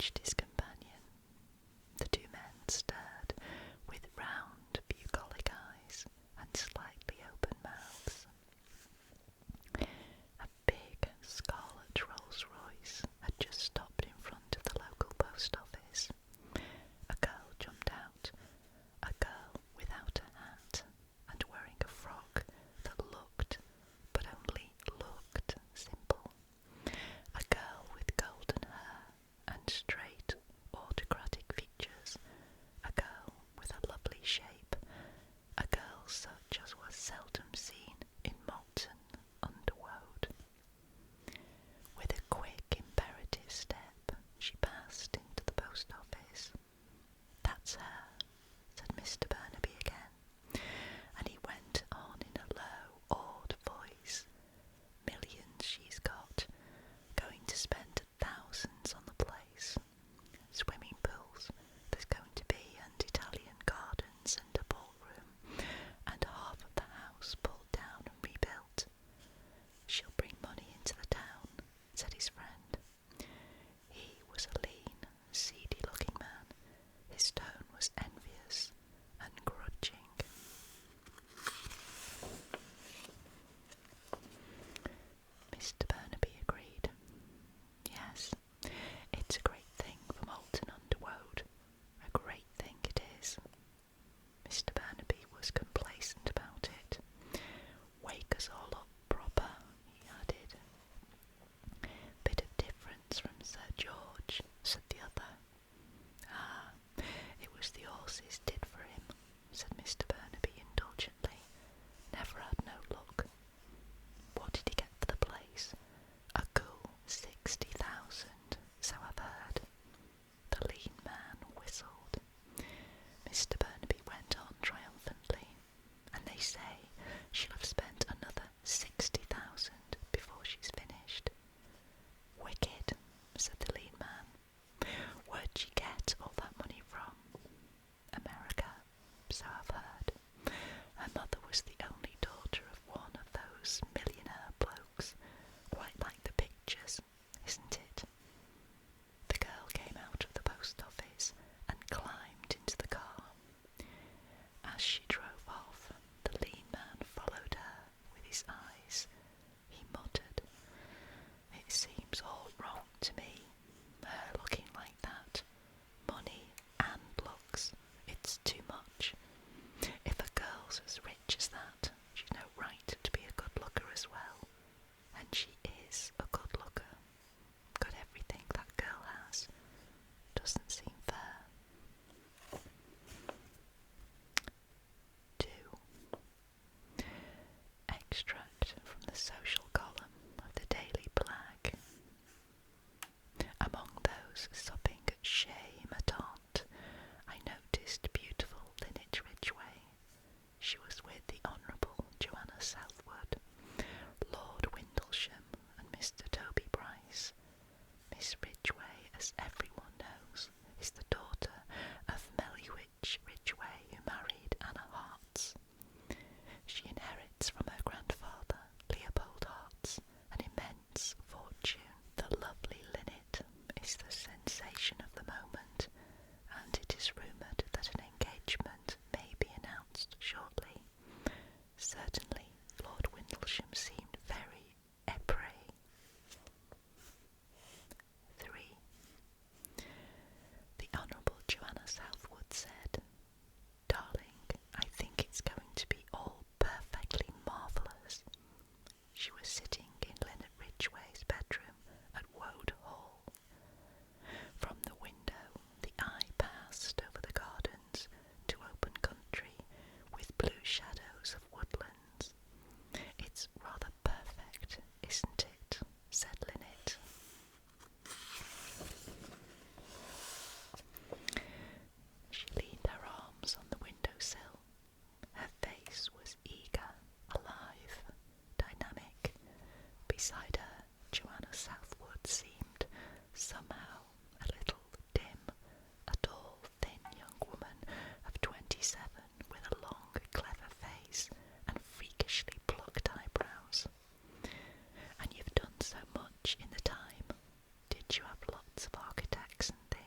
nudged his companion. The two men stared with round, bucolic eyes and slightly open mouths. A big scarlet Rolls-Royce had just stopped in front of the local post office. A girl jumped out, a girl without a hat and wearing a frock that looked, but only looked, simple. A girl with golden hair and straight, autocratic features, a girl with a lovely shape, a girl such as was seldom seen in molten underwood. With a quick, imperative step, she passed into the post office. "That's her," said Mr. Burnaby again, and he went on in a low, awed voice. "Millions she's got, going to spend thousands on the place. Swimming pools there's going to be, and Italian gardens and a ballroom, and half of the house pulled down and rebuilt. She'll bring money into the town," said his friend. He was a lean, seedy-looking man. His tone was envious and grudging. Mr. Burnaby agreed. "Yes, it's a great thing for Molten Underwood. A great thing it is." Mr. Burnaby was complacent about it. "Wake us all up proper," he added. "Bit of difference from Sir George," said the other. "Ah, it was the horses did for him," said Mr. Burnaby indulgently. "Never had no luck." "What did he get for the place?" "A cool 60,000, so I've heard." The lean man whistled. Mr. Burnaby went on triumphantly. "And they say she'll have spent another 60,000 before she's finished." "Wicked," said the lean man. "Where'd she get all that money from?" "America, so I've heard. Her mother was the only daughter of one of those millionaire blokes, quite like the pictures, isn't it?" The girl came out of the post office and climbed into the car. As she drove off, the lean man followed her with his eyes. He muttered, "It seems all wrong to me, her looking like that. Money and looks, it's too much. If a girl's as rich as that, she's no right to be a good looker as well. And she is a good looker. Got everything that girl has. Doesn't seem fair." 2. Extract from the social column of the Daily Black. "Among those supping at Chez ma tante, I noticed beautiful Linnet Ridgway. She was with the Honourable Joanna Southwood, Lord Windlesham and Mr. Toby Bryce. Miss Ridgway, as everyone knows, is the daughter of Mellywich Ridgway, who married Anna Hartz. She inherits from her grandfather, Leopold Hartz, an immense fortune. The lovely Linnet is the sensation of the moment, and it is rumoured that an engagement may be announced shortly. Certainly, Lord Windlesham seemed very épris. 3. The Honourable Joanna Southwood said, "Darling, I think it's going to be all perfectly marvellous." She was sitting in Linnet Ridgway's bedroom at Woad Hall. From the window, the eye passed over the gardens to open country with blue shadows of woodlands. "It's rather perfect, isn't it?" said Linnet. She leaned her arms on the windowsill. Her face was eager, alive, dynamic. Beside her, Joanna Southwood seemed somehow a little dim, a tall, thin young woman of 27 with a long, clever face and freakishly plucked eyebrows. "And you've done so much in the time. Did you have lots of architects and things?"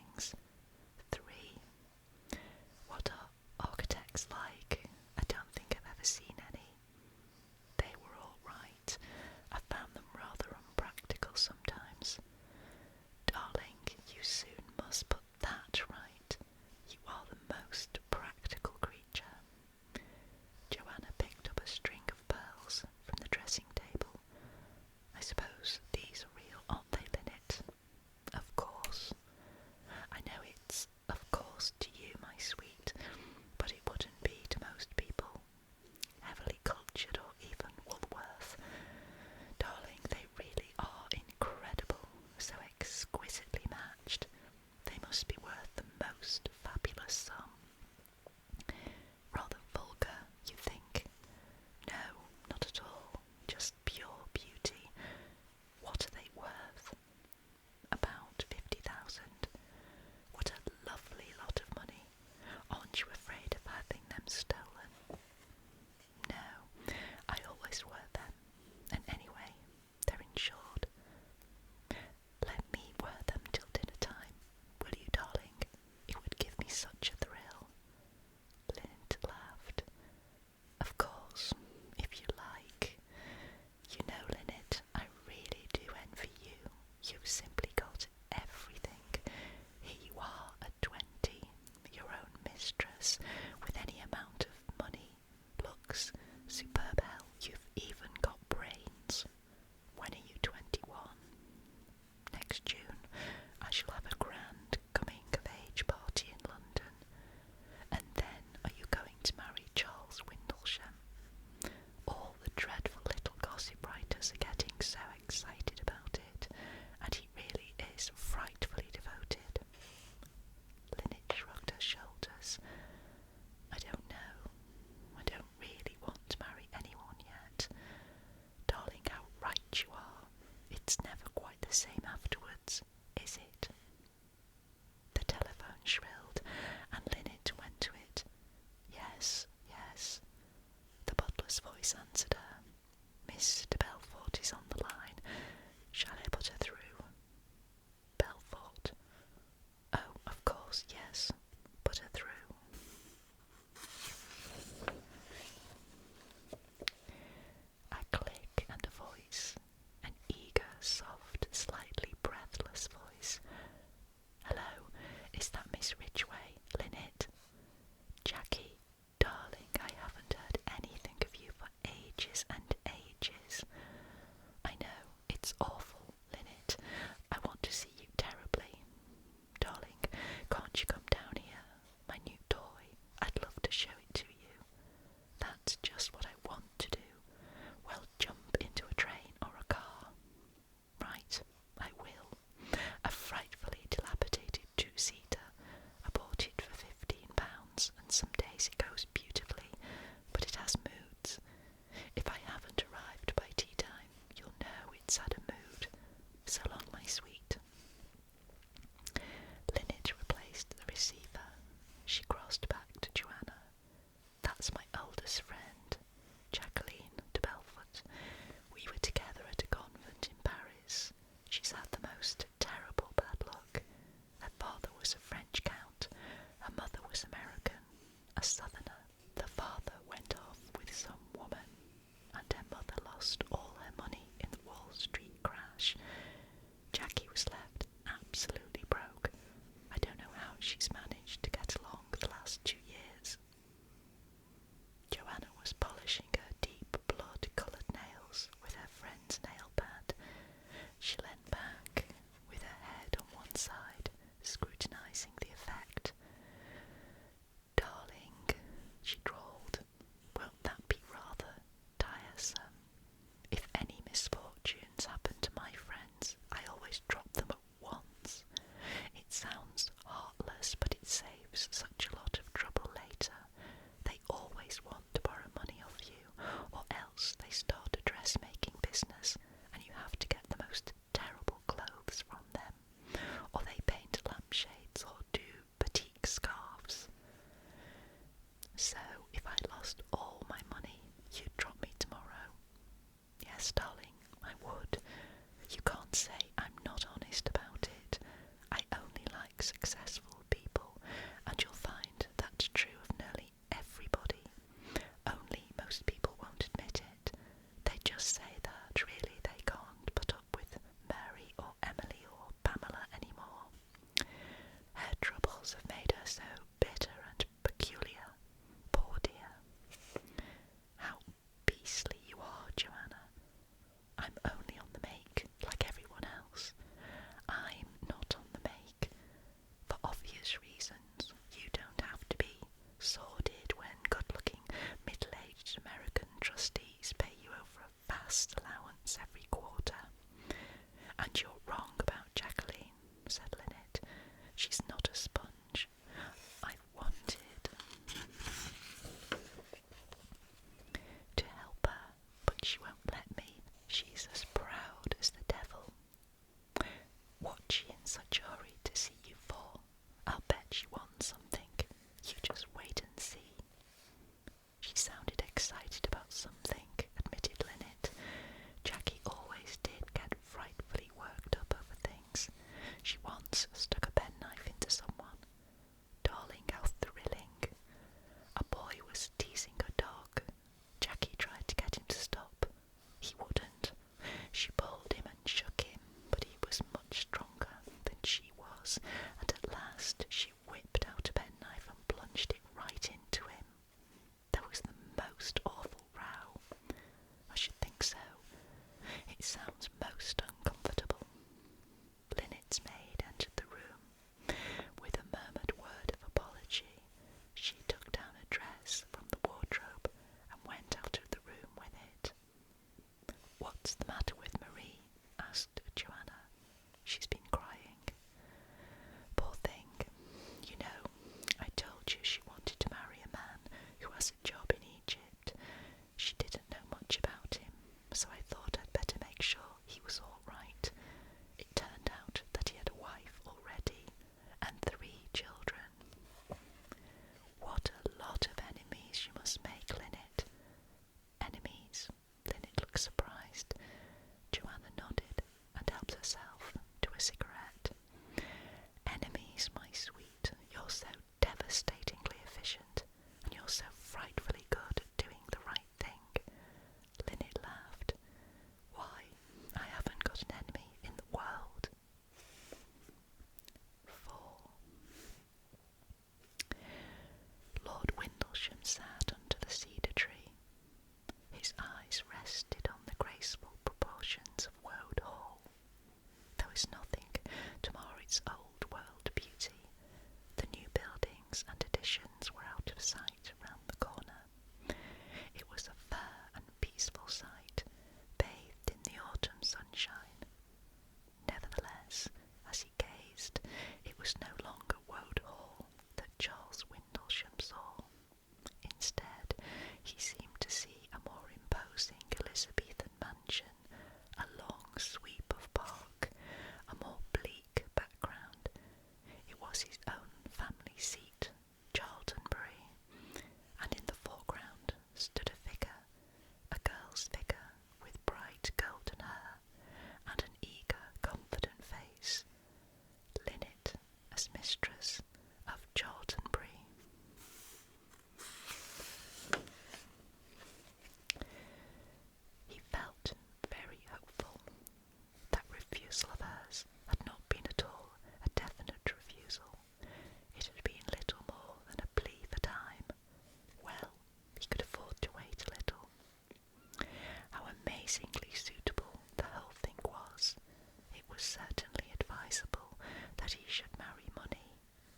Linet's had a mood. So long, my sweet. Linet replaced the receiver. She crossed back to Joanna. That's my oldest friend, Jacqueline de Belfort. We were together at a convent in Paris. She's had the most terrible bad luck. Her father was a French count. Her mother was American, a southerner. The father went off with some woman, and her mother lost all her money in the Wall Street crash. Jackie was left absolutely broke. I don't know how she's managed to get along the last 2 years. Joanna was polishing her deep blood-coloured nails with her friend's nail pad. She leant back, with her head on one side, scrutinising the effect. "Darling," she drawled, "won't that be rather tiresome? If any misfortunes happen to my friends, I always drop them at once. It sounds heartless, but it saves such a lot of trouble later. They always want to borrow money off you, or else they start a dressmaking business, and you have to get the most terrible clothes from them, or they paint lampshades or do batik scarves. So, if I lost all my money, you'd drop me tomorrow?" "Yes, darling, I would. You can't say I'm not honest about it. I only like successful people, and you'll find that's true of nearly everybody. Only most people won't admit it. They just say that really they can't put up with Mary or Emily or Pamela anymore. Her troubles have made her so bitter and peculiar. Poor dear." "How beastly you are, Joanna. I'm only on the make, like everyone else. I'm not on the make. For obvious reasons, you don't have to be sordid when good-looking, middle-aged American trustees pay you over a vast allowance every quarter. And you're wrong about Jacqueline," said Linet. "She's not a sponge. I've wanted to help her, but she won't let me. She's as proud as the devil. What's she in such a hurry to see you for? I'll bet she wants something. You just wait and see." "She sounded excited about something," admitted Linet. "Jackie always did get frightfully worked up over things. She once stuck a penknife into someone. Darling, how thrilling. A boy was teasing a dog. Jackie tried to get him to stop. He wouldn't. She pulled him and shook him, but he was much stronger than she was, and at last she whipped out a penknife and plunged it right into him. There was the most awful row. I should think so. It sounds most uncomfortable." Linet's maid entered the room. With a murmured word of apology, she took down a dress from the wardrobe and went out of the room with it. "What's the matter with Marie?" asked Joanna. "She's been crying." "Poor thing. You know, I told you she wanted to marry a man who has a job in Egypt. She didn't know much about him, so I thought I'd better make sure he was all right. It turned out that he had a wife already, and 3 children." "What a lot of enemies you must make, Linet." "Enemies?" Linet looked surprised. Joanna nodded and helped herself to a cigarette. "Enemies, my sweet. You're so devastatingly efficient, and you're so frightfully good at doing the right thing." Linet laughed. "Why, I haven't got an enemy in the world." 4. Lord Windlesham sat under the cedar tree. His eyes rested on the graceful proportions of Woad Hall. There was nothing to mar its old-world beauty. The new buildings and additions were out of sight round the corner. It was a fair and peaceful sight, bathed in the autumn sunshine. Nevertheless, as he gazed, it was no longer Woad Hall that Charles Windlesham saw. Instead, he seemed to see a more imposing Elizabethan mansion, a long was certainly advisable that he should marry money,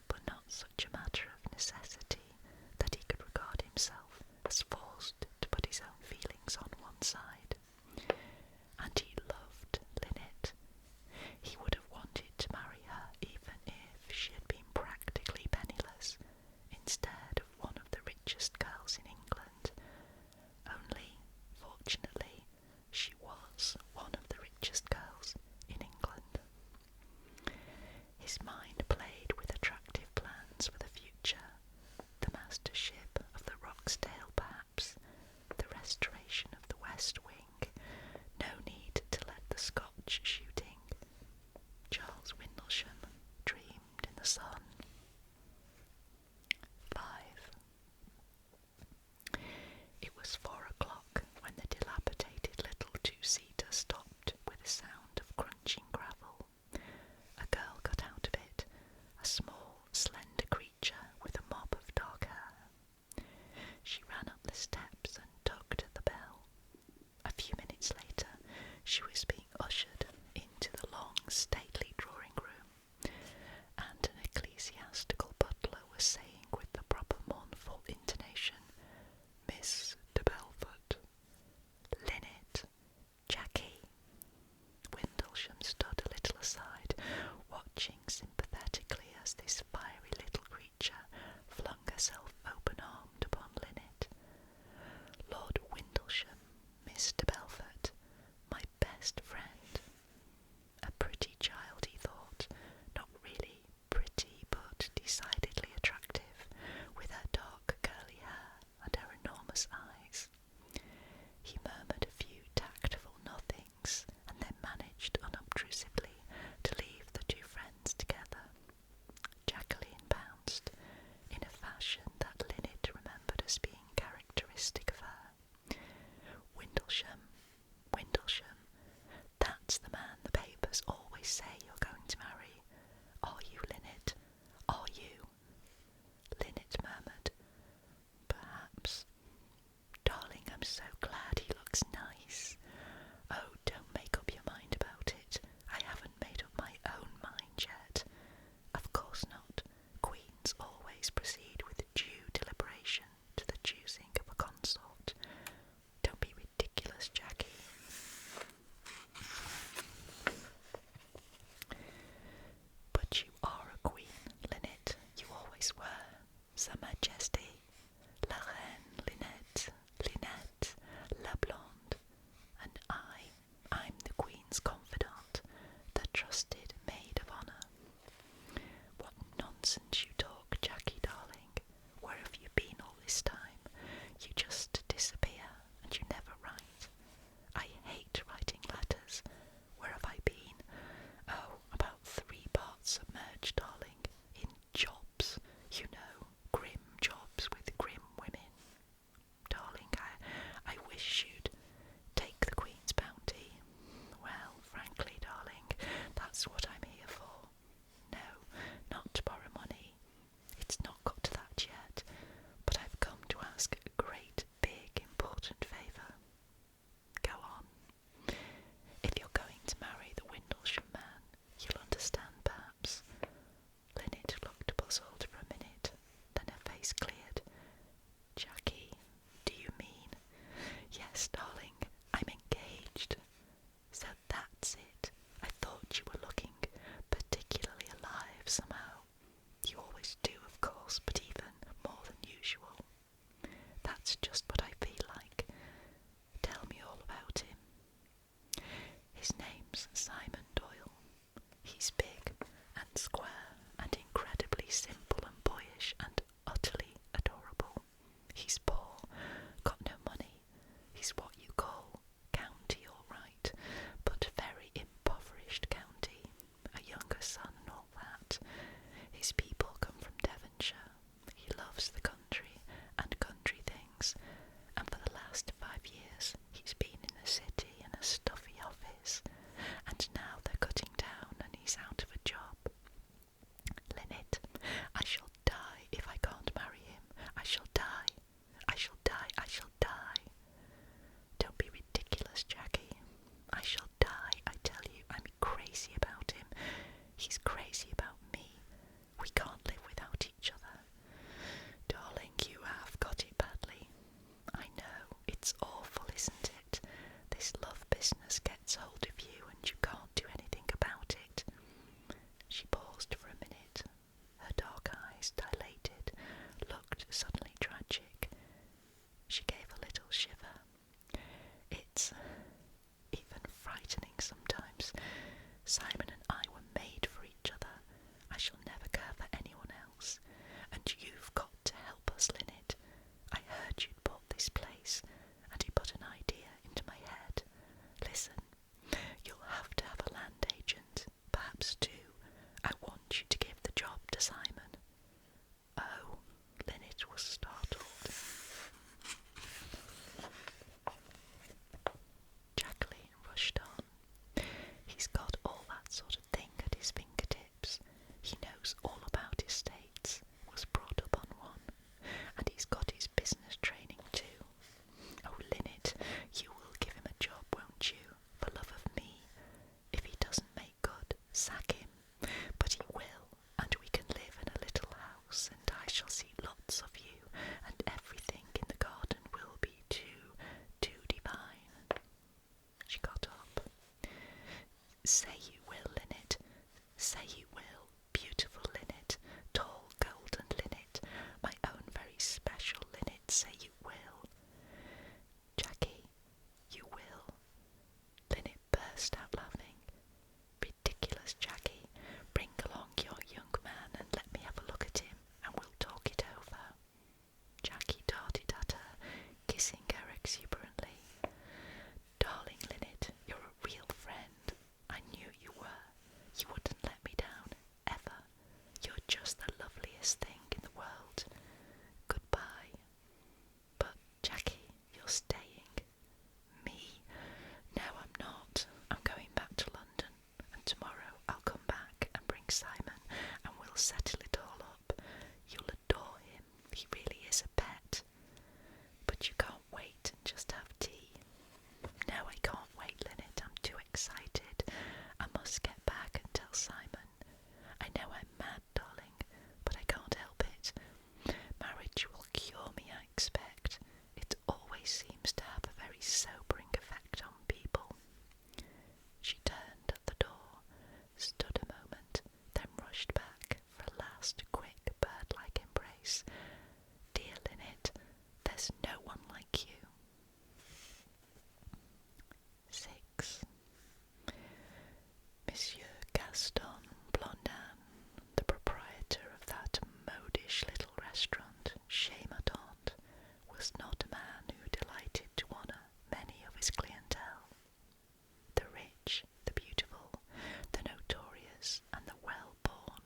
but not such a matter of necessity that he could regard himself as forced to put his own feelings on one side. And he loved Lynette. He would have wanted to marry her even if she had been practically penniless, instead of one of the richest girls in England. Only, fortunately, she was one of the richest girls in England. His mind played with attractive plans for the future, the mastership of the Rochdale perhaps, the restoration of the West Wing, no need to let the Scotch shooting. Charles Windlesham dreamed in the sun. 5. It was 4 o'clock when the dilapidated little two-seater stopped with a sound of crunching gravel. A girl got out of it, a small, slender creature with a mop of dark hair. She ran up the steps and tugged at the bell. A few minutes later, she was being ushered into the long, stately drawing room, and an ecclesiastical butler was saying with the proper mournful intonation, "Miss de Belfort, Lynette, Jackie." Windlesham stood a little aside, watching sympathetically as this fiery little creature flung herself open-armed upon Lynette. "Lord Windlesham, Miss de Belfort, my best friend." A pretty child, he thought, not really pretty, but decidedly attractive, with her dark curly hair and her enormous eyes. He murmured a few tactful nothings, and then managed unobtrusively to leave the two friends together. Jacqueline bounced, in a fashion that Lynette remembered as being characteristic of her. "Windlesham, Windlesham, that's the man the papers always say you're going to marry. Are you, Lynette? Are you?" Lynette murmured, "Perhaps. Darling, I'm so glad he looks nice. Oh, don't make up your mind about it. I haven't made up my own mind yet." "Of course not. Queens always proceed with due deliberation to the choosing of a consort. Don't be ridiculous, Jackie." "But you are a queen, Lynette. You always were. Sa Majesté, la Reine Lynette, Lynette, la Blonde. And I'm the Queen's confidant, the trusted maid of honour." "What nonsense you talk, Jackie, darling. Where have you been all this time? You just disappear, and you never write. I hate writing letters. Where have I been? Oh, about 3 parts submerged perhaps too, I want you to give the job to Simon." "Oh," Linnet was startled. Jacqueline rushed on. "He's got all that sort of thing at his fingertips. He knows all about estates, was brought up on one, and he's got his business training too. Oh, Linnet, you will give him a job, won't you, for love of me? If he doesn't make good, sack him. But he will, and we can live in a little house, and I shall see lots of you, and everything in the garden will be too divine." She got up. "Say you will, Linnet. Say you will, beautiful Linnet, tall golden Linnet, my own very special Linnet, say you will." "Jackie, you will." Linnet burst out laughing. "Ridiculous, Jackie. Bring along your young man and let me have a look at him, and we'll talk it over." Jackie darted at her, kissing her exuberantly. "Darling Linnet, you're a real friend. I knew you were. You wouldn't let me down, ever. You're just the loveliest thing in the world. Goodbye." "But, Jackie, you're staying." "Me? No, I'm not. I'm going back to London, and tomorrow I'll come back and bring Simon, and we'll settle it all up. You'll adore him. He really is a pet. But you can't wait and just have tea." "No, I can't wait, Linnet. I'm too excited. I must get back and tell Simon. I know I'm mad, darling, but I can't help it. Marriage will cure me, I expect. It always seems to have a very sobering effect on people." She turned at the door, stood a moment, then rushed back for a last quick bird-like embrace. "Dear Linnet, there's no one like you." 6. Monsieur Gaston Blondin, the proprietor of that modish little restaurant, Chez Madame, was not a man who delighted to honour many of his clientele. The rich, the beautiful, the notorious, and the well-born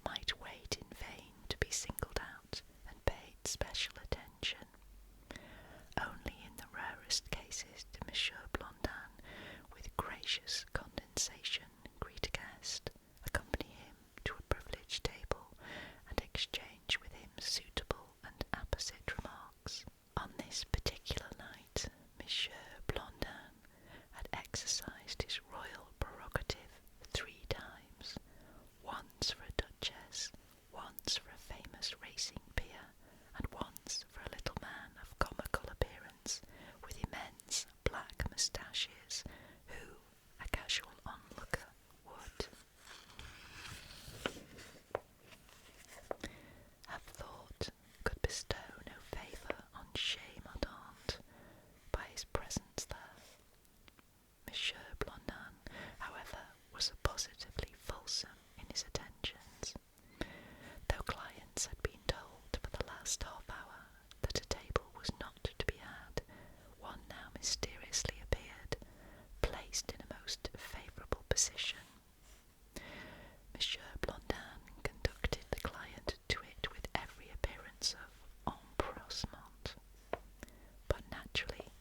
might wait in vain to be singled out and paid special attention. Only in the rarest cases did Monsieur Blondin, with gracious condescension, greet a guest, accompany him to a privileged table, and exchange with him suitable and apposite remarks. On this particular night, Monsieur Blondin had exercised his royal prerogative 3 times, once for a duchess, once for a famous racing peer, and once for a little man of comical appearance, with immense black moustaches, who, a casual onlooker, would have thought could bestow no favour on Chez Madame by his presence there. Monsieur Blondin, however, was positively fulsome in his attentions. Though clients had been told for the last half-hour that a table was not to be had, one now mysteriously appeared, placed in a most favourable position. Monsieur Blondin conducted the client to it with every appearance of empressement. "But naturally,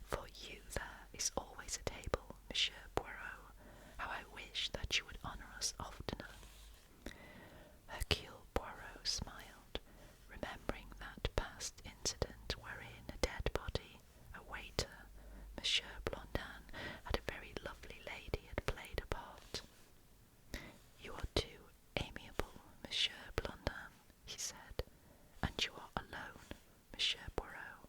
for you there is always a table, Monsieur Poirot. How I wish that you would honour us oftener." Hercule Poirot smiled, remembering that past incident wherein a dead body, a waiter, Monsieur Blondin, and a very lovely lady had played a part. "You are too amiable, Monsieur Blondin," he said. "And you are alone, Monsieur Poirot."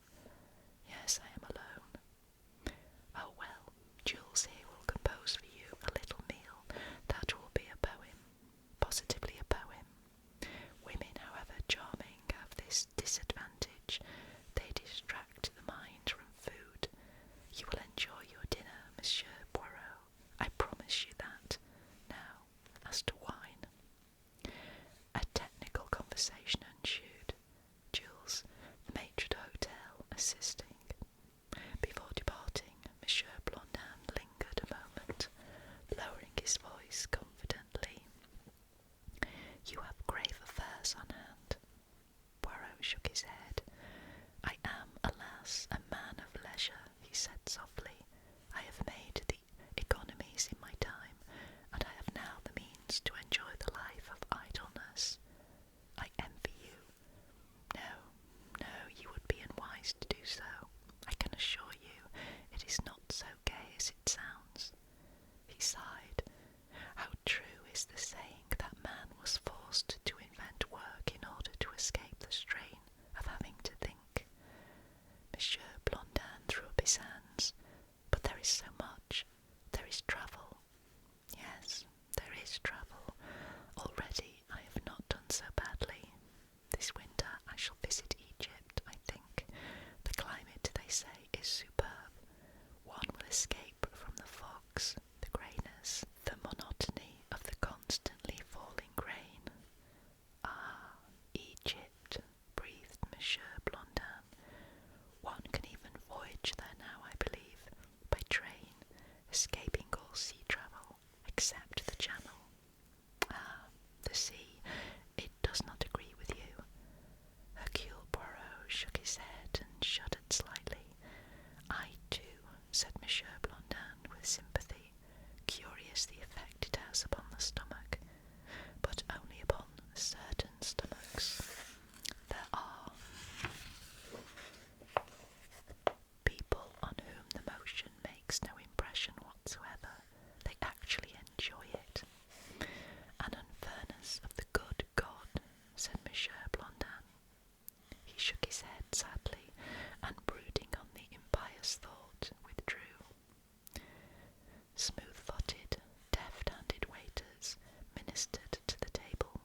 "Yes, I am alone." "Oh well, Jules here will compose for you a little meal chance to enjoy the life of idleness. I envy you. No, you would be unwise to do so. I can assure you it is not so gay as it sounds. He sighed. How true is the saying that man was forced to invent work in order to escape the strain of having to think. Monsieur Blondin threw up his hands. But there is so much. There is travel. Yes, there is travel. Already I have not done so badly. This winter I shall visit Egypt, I think. The climate, they say, is superb. One will escape from the fogs, the greyness, the monotony of the constantly falling rain. Ah, Egypt, breathed Monsieur Blondin. One can even voyage there now, I believe, by train, escaping all sea travel, except the Channel. Ah, the sea, it does not agree with you. Hercule Poirot shook his head and shuddered slightly. I too, said Monsieur Blondin with sympathy, curious the effect it has upon the stomach, but only upon certain stomachs. There are people on whom the motion makes no impression whatsoever. They actually enjoy it. An unfairness of the good God, said Monsieur Blondin. He shook his head sadly, and brooding on the impious thought, withdrew. Smooth-footed, deft-handed waiters ministered to the table.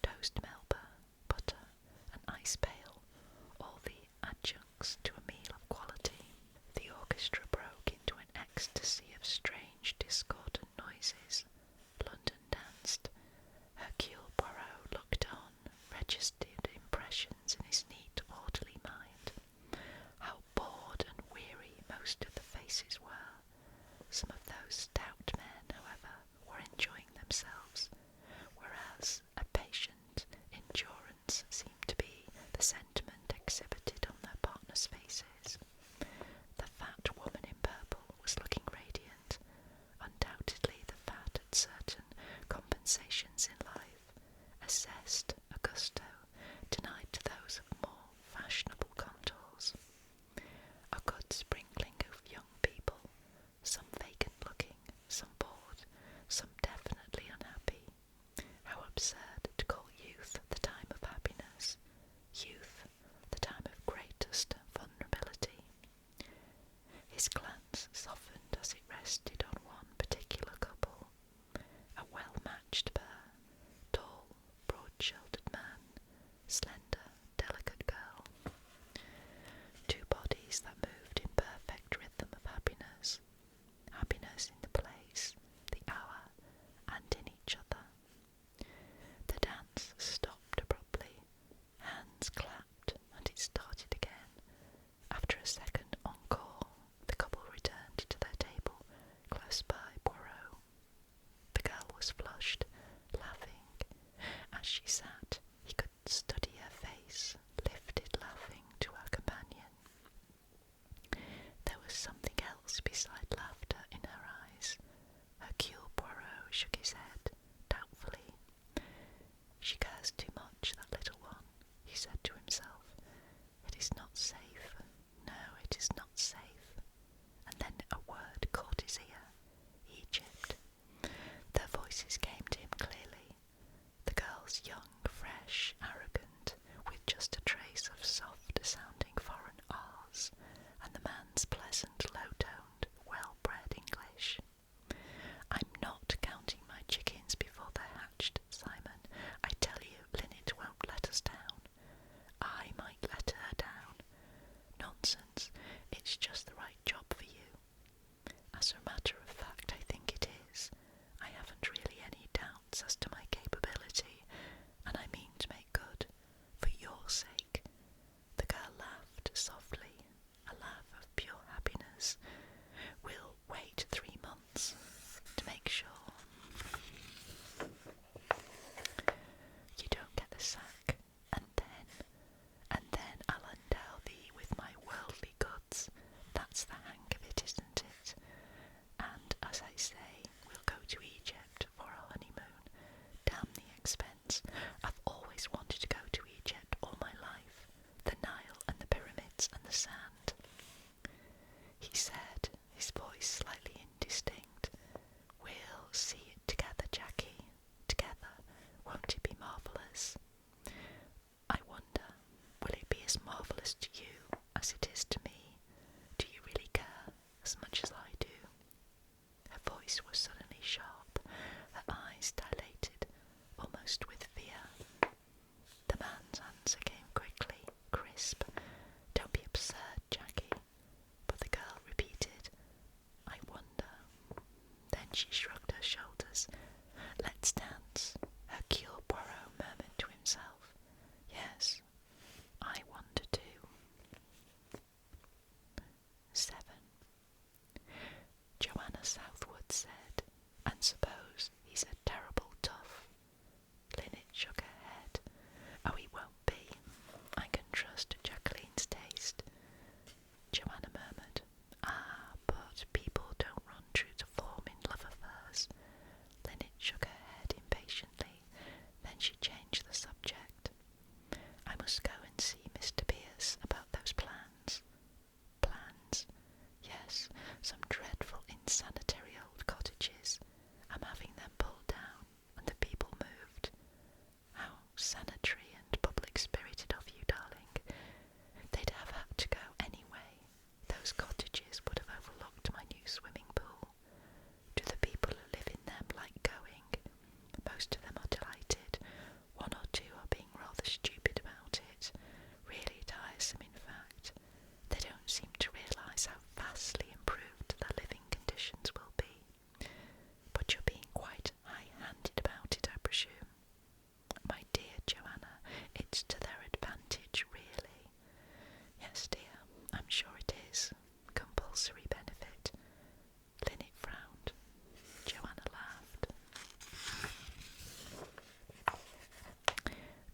Toast melba, butter, an ice pail, all the adjuncts to a meal of quality. The orchestra broke into an ecstasy of strange discordant noises. London danced. Hercule Poirot looked on, registered impressions in his neat, orderly mind. How bored and weary most of the faces were. Some of those stout men, however, were enjoying themselves, whereas a patient endurance seemed to be the sentiment exhibited on their partners' faces. The fat woman in purple was looking radiant. Undoubtedly the fat had certain compensations in life, assessed a gusto, denied to those of more fashionable contours. A good sprinkling of young people, some vacant-looking, some bored, some definitely unhappy. How absurd to call youth the time of happiness, youth the time of greatest vulnerability. His glance softened as it rested on one particular couple, a well-matched pair, tall, broad-shouldered man, eyes dilated, almost with fear. The man's answer came quickly, crisp. "Don't be absurd, Jackie." But the girl repeated, "I wonder." Then she shrugged her shoulders. "Let's dance," Hercule Poirot murmured to himself. "Yes, I wonder too." 7. Joanna Southwood said, "And suppose he's a terrible tough?" Lynette shook her head. "Oh, he won't be. I can trust Jacqueline's taste." Joanna murmured, "Ah, but people don't run true to form in love affairs." Lynette shook her head impatiently. Then she changed the subject. "I must go and see Mr. Pierce about those plans." "Plans?" "Yes, some dreadful insanitary old cottages. I'm having them pulled down and the people moved." "How sanitary and public-spirited of you, darling. They'd have had to go anyway. Those cottages would have overlooked my new swimming pool. Do the people who live in them like going?" "Most of them are delighted. One or two are being rather stupid about it. Really tiresome, in fact. They don't seem to realise how vastly improved their living conditions will be. But you're being quite high-handed about it, I presume." "My dear Joanna, it's to their advantage, really." "Yes, dear, I'm sure it is. Compulsory benefit." Lynette frowned. Joanna laughed.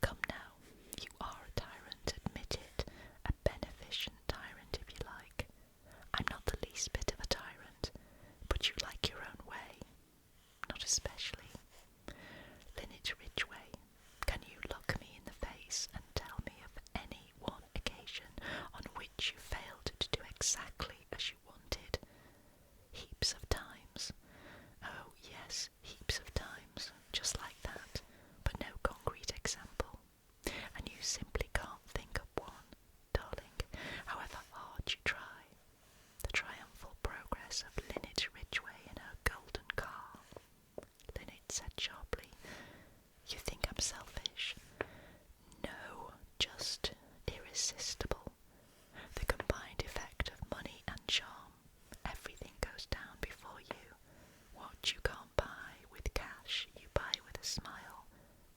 "Come now, you are a tyrant, admit it. A beneficent tyrant, if you like. I'm not the least bit of a tyrant, but you like your own way." "Not especially." "Lynette Ridgway, can you look me in the face and tell me of any one occasion on which you failed to do exactly as you wanted?" "Heaps of times." "Oh, yes, heaps of times, just like that, but no concrete example. And you simply can't think of one, darling, however hard you try." The triumphal progress of Lynette Ridgway in her golden car. Lynette said sharply, "You think I'm selfish?" "No, just irresistible. The combined effect of money and charm. Everything goes down before you. What you can't buy with cash, you buy with a smile.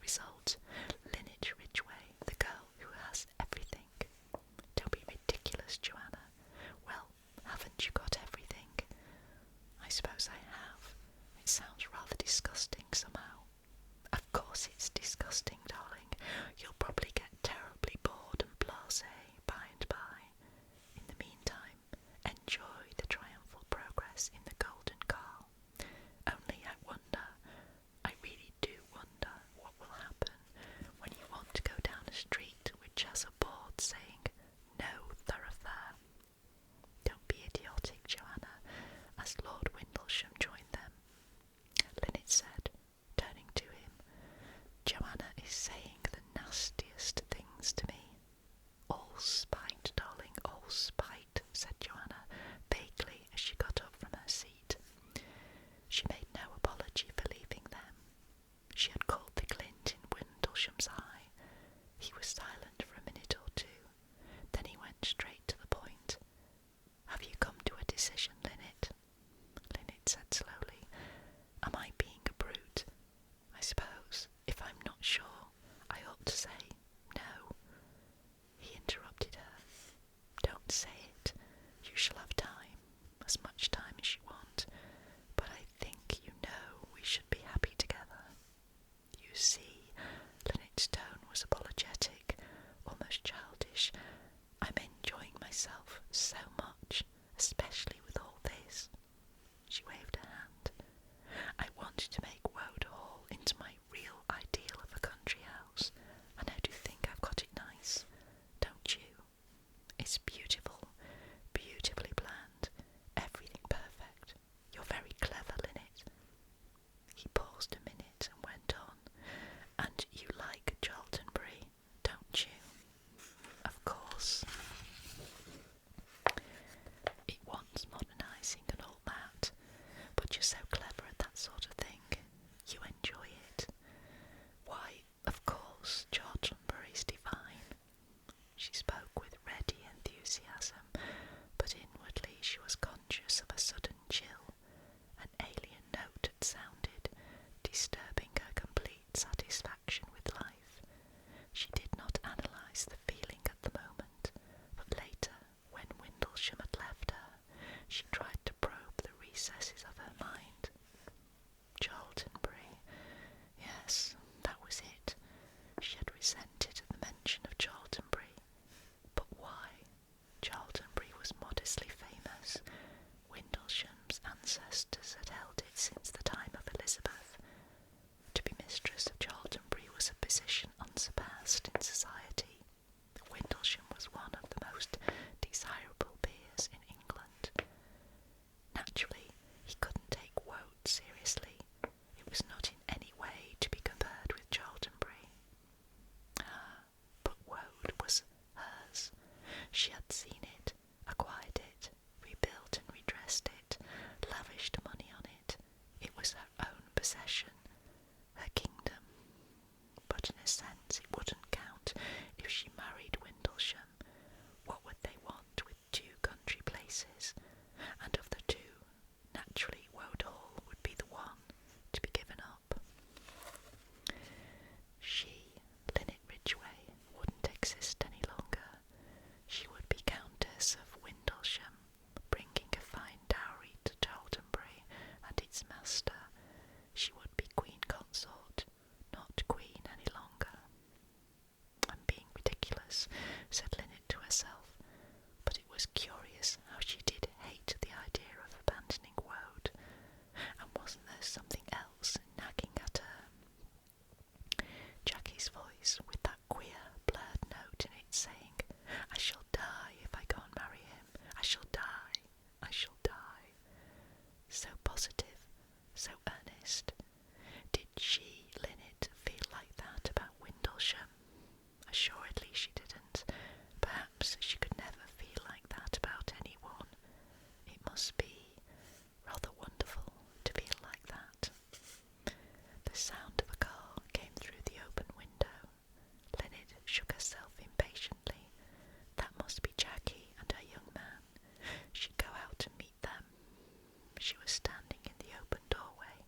Result, Lynette Ridgway, the girl who has everything." "Don't be ridiculous, Joanna." "Well, haven't you got everything?" "I suppose I have. It sounds rather disgusting somehow." "Of course it's disgusting, darling. You'll probably get terribly bored and blasé by and by. In the meantime, enjoy the triumphal progress in the golden car. Only I really do wonder what will happen when you want to go down a street which has a board saying 'No thoroughfare.'" "Don't be idiotic, Joanna," as Lord Windlesham joined them. Lynette said, turning to him, "Joanna is saying the nastiest things to me." "All spite, darling, all spite," said Joanna, vaguely, as she got up from her seat. She made no apology for leaving them. She had caught the glint in Windlesham's eye. He was silent for a minute or two. Then he went straight to the point. "Have you come to a decision, Lynette?" Lynette said slowly, "Am I being a brute? I suppose, if I'm not sure, I ought to say no." disturbing her complete satisfaction with life. She did not analyse the feeling at the moment, but later, when Windlesham had left her, she tried to probe the recesses of her mind. Charltonbury. Yes, that was it. She had resented the mention of Charltonbury. But why? Charltonbury was modestly famous. Windlesham's ancestors had held it since the time of Elizabeth. To be mistress of Charltonbury was a position unsurpassed in society. Windlesham was one of the most desirable peers in England. Naturally, he couldn't take Woad seriously. It was not in any way to be compared with Charltonbury. But Woad was hers. She had seen it, acquired it, rebuilt and redressed it, lavished money on it. It was her own possession, her kingdom. But in a sense it wouldn't count if she married Windlesham. What would they want with two country places? And of the two, naturally Woad Hall would be the one to be given up. She, Linnet Ridgway, wouldn't exist any longer. She would be Countess of Windlesham, bringing a fine dowry to Charltonbury and its master. She would be Queen Consort, not Queen any longer. "I'm being ridiculous," said Linnet to herself, but it was curious how she did hate the idea of abandoning Woad, and wasn't there something else nagging at her? Jackie's voice, with that queer, blurred note in it, saying, "I shall die if I can't marry him. I shall die. I shall die." So positive, so earnest. Did she, Linnet, feel like that about Windlesham? Assuredly she didn't. Perhaps she could never feel like that about anyone. It must be rather wonderful to feel like that. The sound of a car came through the open window. Linnet shook herself impatiently. That must be Jackie and her young man. She'd go out to meet them. She was standing in the open doorway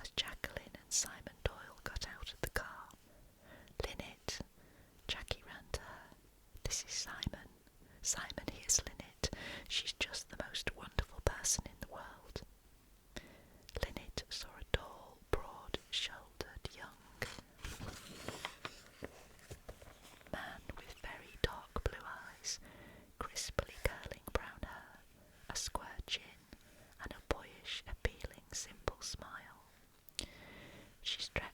as Jacqueline and Simon Doyle got out of the car. "Linnet!" Jackie ran to her. "This is Simon. Simon, here's Linnet. She's just the most wonderful person in the world." Linnet saw a tall, broad-shouldered young man with very dark blue eyes, crisply curling brown hair, a square chin, and a boyish, appealing, simple smile. She stretched